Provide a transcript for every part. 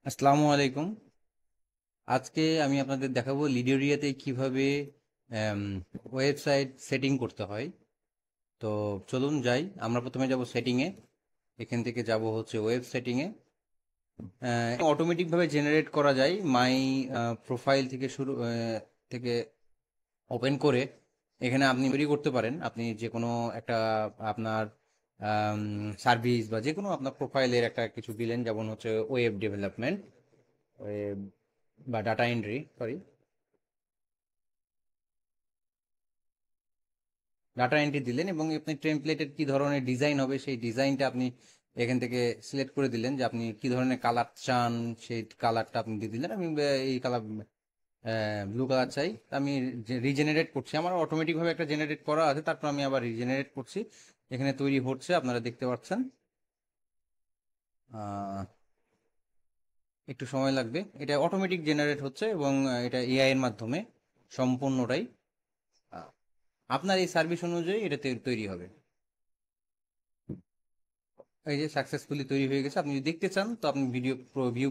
আসসালামু আলাইকুম। আজকে আমি আপনাদের দেখাবো লিডেরিয়াতে কিভাবে ওয়েবসাইট সেটিং করতে হয়। তো চলুন যাই। আমরা প্রথমে যাব সেটিংয়ে। এখান থেকে যাব হচ্ছে ওয়েব সেটিংয়ে। অটোমেটিকভাবে জেনারেট করা যায় মাই প্রোফাইল থেকে থেকে ওপেন করে এখানে আপনি তৈরি করতে পারেন। আপনি যে কোনো একটা আপনার সার্ভিস বা যে কোনো আপনার প্রোফাইলের একটা কিছু দিলেন, যেমন হচ্ছে ওয়েব ডেভেলপমেন্ট, ওয়েব বা data entry, sorry, data entry দিলেন এবং আপনি টেমপ্লেটের কি ধরনের ডিজাইন হবে সেই ডিজাইনটা আপনি এখান থেকে সিলেক্ট করে দিলেন যে আপনি কি ধরনের কালার চান। সেই কালারটা আপনি দিয়ে দিলেন। আমি এই কালার ব্লু কালার চাই। আমি রিজেনারেট করছি, আমার অটোমেটিকভাবে একটা জেনারেট করা আছে, তারপর আমি আবার রিজেনারেট করছি। এখানে তৈরি হচ্ছে, আপনারা দেখতে পাচ্ছেন। আহ, একটু সময় লাগবে, এটা অটোমেটিক জেনারেট হচ্ছে এবং এটা এআই এর মাধ্যমে সম্পূর্ণটাই আহ, আপনার এই সার্ভিস অনুযায়ী এটা তৈরি হবে। এই যে সাকসেসফুলি তৈরি হয়ে গেছে। আপনি যদি দেখতে চান তো আপনি ভিউ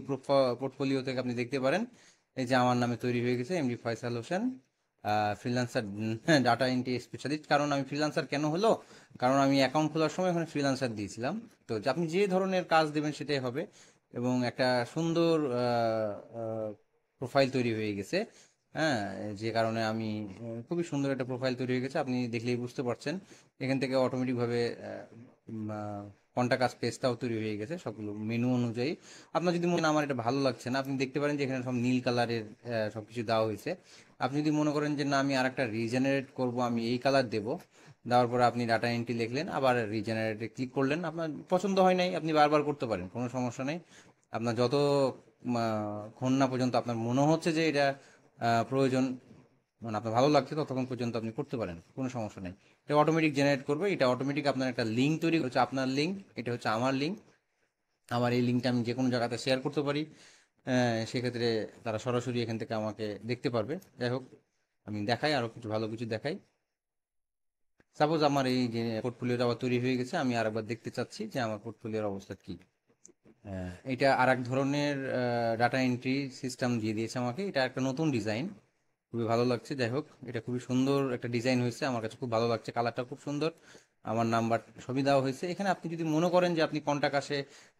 পোর্টফোলিও থেকে আপনি দেখতে পারেন। এই যে আমার নামে তৈরি হয়ে গেছে, MD Faisal Hossain, freelancer data entry specialist. কারণ আমি ফ্রিল্যান্সার কেন হলো, কারণ আমি অ্যাকাউন্ট খোলার সময় ওখানে ফ্রিল্যান্সার দিয়েছিলাম। তো যে আপনি যে ধরনের কাজ দেবেন সেটাই হবে এবং একটা সুন্দর প্রোফাইল তৈরি হয়ে গেছে। হ্যাঁ, যে কারণে আমি খুবই সুন্দর একটা প্রোফাইল তৈরি হয়ে গেছে, আপনি দেখলেই বুঝতে পারছেন। এখান থেকে অটোমেটিকভাবে কন্টাক্ট পেজটাও তৈরি হয়ে গেছে সবগুলো মেনু অনুযায়ী। আপনার যদি মনে হয়, আমার এটা ভালো লাগছে না, আপনি দেখতে পারেন যে এখানে সব নীল কালারের সবকিছু দেওয়া হয়েছে। আপনি যদি মনে করেন যে না, আমি আর একটা রিজেনারেট করবো, আমি এই কালার দেবো, দেওয়ার পরে আপনি ডাটা এন্ট্রি লিখলেন, আবার রিজেনারেটে ক্লিক করলেন, আপনার পছন্দ হয় নাই, আপনি বারবার করতে পারেন, কোনো সমস্যা নেই। আপনার যত ক্ষণ না পর্যন্ত আপনার মনে হচ্ছে যে এটা প্রয়োজন, মানে আপনার ভালো লাগছে, ততক্ষণ পর্যন্ত আপনি করতে পারেন, কোনো সমস্যা নেই। এটা অটোমেটিক জেনারেট করবে, এটা অটোমেটিক আপনার একটা লিঙ্ক তৈরি হচ্ছে, আপনার লিঙ্ক, এটা হচ্ছে আমার লিঙ্ক। আমার এই লিঙ্কটা আমি যে কোনো জায়গাতে শেয়ার করতে পারি। সেক্ষেত্রে তারা সরাসরি এখান থেকে আমাকে দেখতে পারবে। যাই হোক, আমি দেখাই, আরও কিছু ভালো কিছু দেখাই। সাপোজ আমার এই যে পোর্টফোলিওটা আবার তৈরি হয়ে গেছে, আমি আরেকবার দেখতে চাচ্ছি যে আমার পোর্টফোলিওর অবস্থা কি। এটা আর এক ধরনের ডাটা এন্ট্রি সিস্টেম দিয়ে দিয়েছে আমাকে, এটা একটা নতুন ডিজাইন, খুবই ভালো লাগছে। যাই হোক, এটা খুবই সুন্দর একটা ডিজাইন হয়েছে, আমার কাছে খুব ভালো লাগছে, কালারটা খুব সুন্দর। আমার নাম্বার সবই দেওয়া হয়েছে এখানে। আপনি যদি মনে করেন যে আপনি কন্টাক্ট আসে,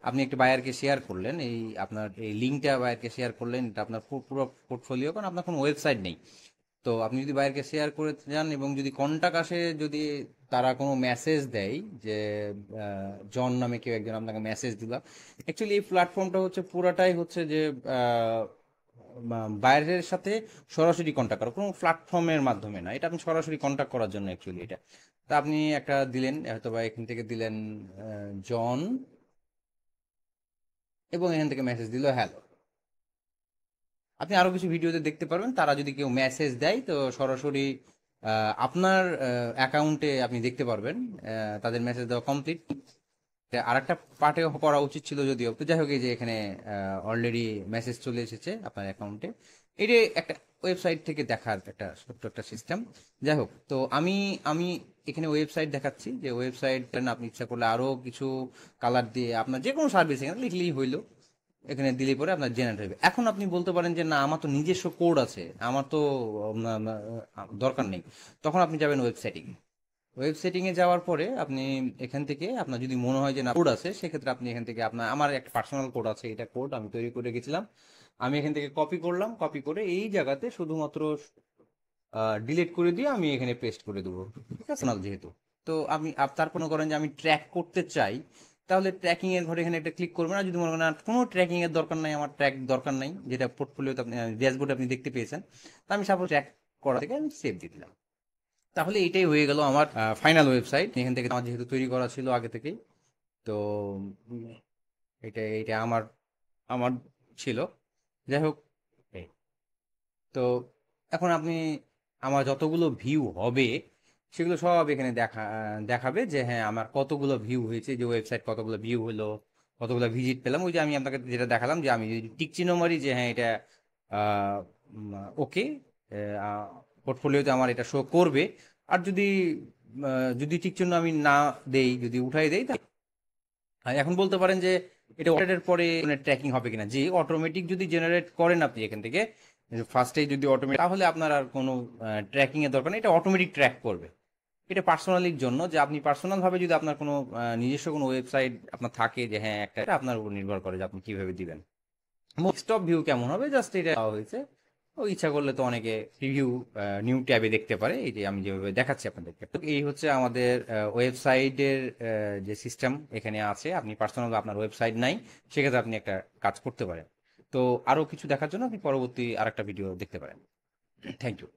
আপনি একটি বায়ারকে শেয়ার করলেন, এই আপনার এই লিঙ্কটা বায়ারকে শেয়ার করলেন, এটা আপনার পুরো পোর্টফোলিও, কারণ আপনার কোনো ওয়েবসাইট নেই। তো আপনি যদি বাইরকে শেয়ার করে যান এবং যদি কন্টাক্ট আসে, যদি তারা কোনো মেসেজ দেয় যে জন নামে কেউ একজন আপনাকে মেসেজ দিল, অ্যাকচুয়ালি এই প্ল্যাটফর্মটা হচ্ছে পুরাটাই হচ্ছে যে বাইরের সাথে সরাসরি কন্ট্যাক্ট করা, কোনো প্ল্যাটফর্মের মাধ্যমে না, এটা আপনি সরাসরি কন্ট্যাক্ট করার জন্য অ্যাকচুয়ালি এটা। তা আপনি একটা দিলেন, হয়তো বা এখান থেকে দিলেন জন, এবং এখান থেকে মেসেজ দিল হ্যালো। আপনি আরো কিছু ভিডিওতে দেখতে পারবেন, তারা যদি কেউ মেসেজ দেয় তো সরাসরি আপনার অ্যাকাউন্টে আপনি দেখতে পারবেন তাদের মেসেজ দেওয়া কমপ্লিট। আর একটা পার্টে করা উচিত ছিল যদিও, তো যাই হোক, এই যে এখানে অলরেডি মেসেজ চলে এসেছে আপনার অ্যাকাউন্টে। এটা একটা ওয়েবসাইট থেকে দেখার একটা ছোট্ট একটা সিস্টেম। যাই হোক, তো আমি আমি এখানে ওয়েবসাইট দেখাচ্ছি, যে ওয়েবসাইট আপনি ইচ্ছা করলে আরো কিছু কালার দিয়ে আপনার যে কোনো সার্ভিস এখানে লিখলেই হইলো, এখানে দিলে পরে আপনার জেনারেট হবে। এখন আপনি বলতে পারেন যে না, আমার তো নিজস্ব কোড আছে, আমার তো দরকার নেই। তখন আপনি যাবেন ওয়েবসাইটিং। ওয়েব সেটিং এ যাওয়ার পরে আপনি এখান থেকে, আপনার যদি মনে হয় যে না কোড আছে, সেক্ষেত্রে আপনি এখান থেকে আপনার, আমার একটা পার্সোনাল কোড আছে, এটা কোড আমি তৈরি করে গেছিলাম, আমি এখান থেকে কপি করলাম, কপি করে এই জায়গাতে শুধুমাত্র ডিলিট করে দিয়ে আমি এখানে পেস্ট করে দেবো। ঠিক আছে না, যেহেতু, তো আমি তারপর মনে করেন যে আমি ট্র্যাক করতে চাই, তাহলে ট্র্যাকিং এর ঘরে এখানে একটা ক্লিক করবেন। আর যদি মনে করেন আর কোনো ট্র্যাকিং এর দরকার নাই, আমার ট্র্যাক দরকার নাই, যেটা পোর্টফোলিওতে আপনি ড্যাশবোর্ডে আপনি দেখতে পেয়েছেন, তো আমি সাপোজ ট্র্যাক করা থেকে আমি সেভ দিয়ে দিলাম। তাহলে এটাই হয়ে গেল আমার ফাইনাল ওয়েবসাইট। এখান থেকে আমার যেহেতু তৈরি করা ছিল আগে থেকেই, তো উম, এটা এটা আমার আমার ছিল। যাই হোক, এই তো এখন আপনি, আমার যতগুলো ভিউ হবে সেগুলো সব এখানে দেখাবে যে হ্যাঁ আমার কতগুলো ভিউ হয়েছে, যে ওয়েবসাইট কতগুলো ভিউ হলো, কতগুলো ভিজিট পেলাম। ওই যে আমি আপনাকে যেটা দেখালাম, যে আমি যদি টিক চিহ্ন মারি যে হ্যাঁ এটা ওকে, পোর্টফোলিওতে আমার এটা শো করবে। আর যদি যদি টিক চিহ্ন আমি না দেই, যদি উঠাই দেই, আর এখন বলতে পারেন যে এটা অটোমেটের পরে ট্র্যাকিং হবে কিনা, যে অটোমেটিক যদি জেনারেট করেন আপনি এখান থেকে ফার্স্টে যদি অটোমেটিক, তাহলে আপনার আর কোনো ট্র্যাকিং এর দরকার নেই, এটা অটোমেটিক ট্র্যাক করবে। এটা পার্সোনালির জন্য, যে আপনি পার্সোনাল ভাবে যদি আপনার কোনো নিজস্ব কোনো ওয়েবসাইট আপনার থাকে, যে হ্যাঁ একটা, এটা আপনার উপর নির্ভর করে যে আপনি কিভাবে দিবেন। ডেস্কটপ ভিউ কেমন হবে জাস্ট এটা দেওয়া হয়েছে। ও ইচ্ছা করলে তো অনেকে প্রিভিউ নিউ ট্যাবে দেখতে পারে, এই যে আমি যেভাবে দেখাচ্ছি আপনাদেরকে। তো এই হচ্ছে আমাদের ওয়েবসাইটের যে সিস্টেম এখানে আছে। আপনি পার্সোনাল আপনার ওয়েবসাইট নাই, সেক্ষেত্রে আপনি একটা কাজ করতে পারেন। তো আরো কিছু দেখার জন্য আপনি পরবর্তী আরেকটা ভিডিও দেখতে পারেন। Thank you.